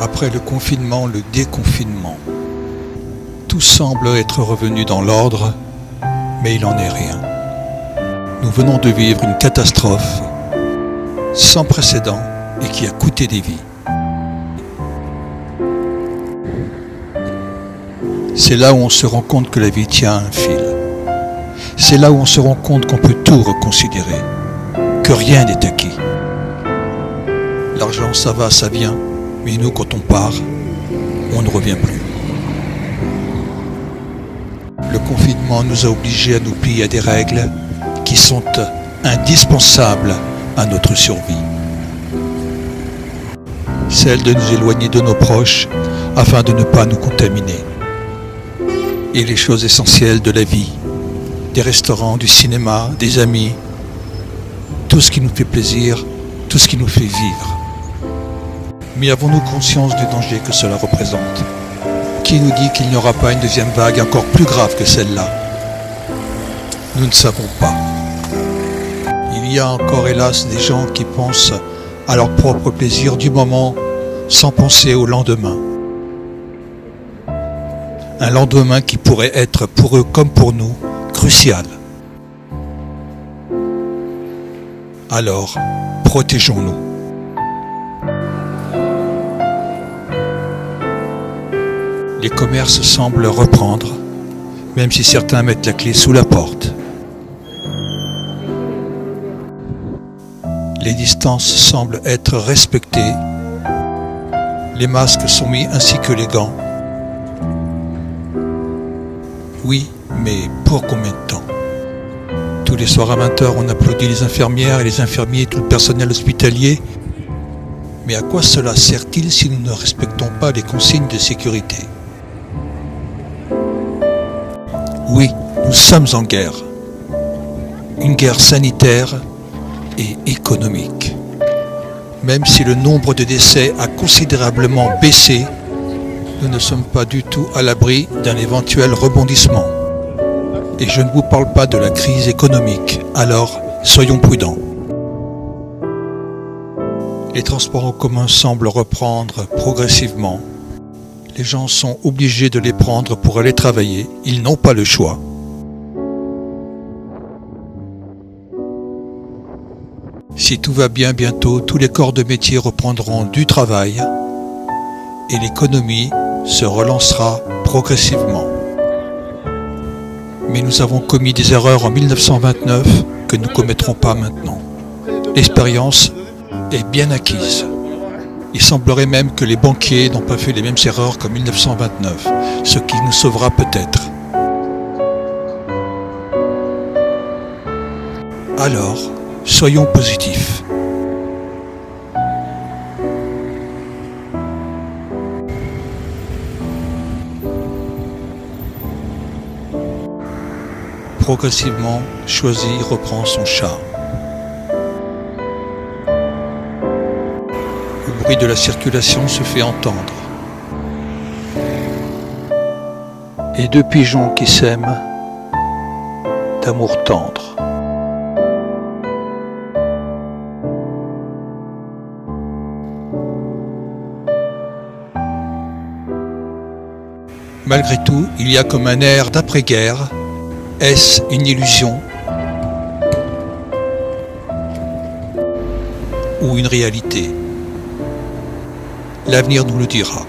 Après le confinement, le déconfinement. Tout semble être revenu dans l'ordre, mais il n'en est rien. Nous venons de vivre une catastrophe sans précédent et qui a coûté des vies. C'est là où on se rend compte que la vie tient à un fil. C'est là où on se rend compte qu'on peut tout reconsidérer, que rien n'est acquis. L'argent, ça va, ça vient, mais nous, quand on part, on ne revient plus. Le confinement nous a obligés à nous plier à des règles qui sont indispensables à notre survie. Celle de nous éloigner de nos proches afin de ne pas nous contaminer. Et les choses essentielles de la vie, des restaurants, du cinéma, des amis, tout ce qui nous fait plaisir, tout ce qui nous fait vivre. Mais avons-nous conscience du danger que cela représente? Qui nous dit qu'il n'y aura pas une deuxième vague encore plus grave que celle-là? Nous ne savons pas. Il y a encore hélas des gens qui pensent à leur propre plaisir du moment sans penser au lendemain. Un lendemain qui pourrait être pour eux comme pour nous crucial. Alors, protégeons-nous. Les commerces semblent reprendre, même si certains mettent la clé sous la porte. Les distances semblent être respectées. Les masques sont mis ainsi que les gants. Oui, mais pour combien de temps? Tous les soirs à 20 h, on applaudit les infirmières et les infirmiers et tout le personnel hospitalier. Mais à quoi cela sert-il si nous ne respectons pas les consignes de sécurité? Oui, nous sommes en guerre. Une guerre sanitaire et économique. Même si le nombre de décès a considérablement baissé, nous ne sommes pas du tout à l'abri d'un éventuel rebondissement. Et je ne vous parle pas de la crise économique, alors soyons prudents. Les transports en commun semblent reprendre progressivement. Les gens sont obligés de les prendre pour aller travailler, ils n'ont pas le choix. Si tout va bien, bientôt, tous les corps de métier reprendront du travail et l'économie se relancera progressivement. Mais nous avons commis des erreurs en 1929 que nous ne commettrons pas maintenant. L'expérience est bien acquise. Il semblerait même que les banquiers n'ont pas fait les mêmes erreurs qu'en 1929, ce qui nous sauvera peut-être. Alors, soyons positifs. Progressivement, Choisy reprend son charme. Le bruit de la circulation se fait entendre. Et deux pigeons qui s'aiment d'amour tendre. Malgré tout, il y a comme un air d'après-guerre. Est-ce une illusion ou une réalité? L'avenir nous le dira.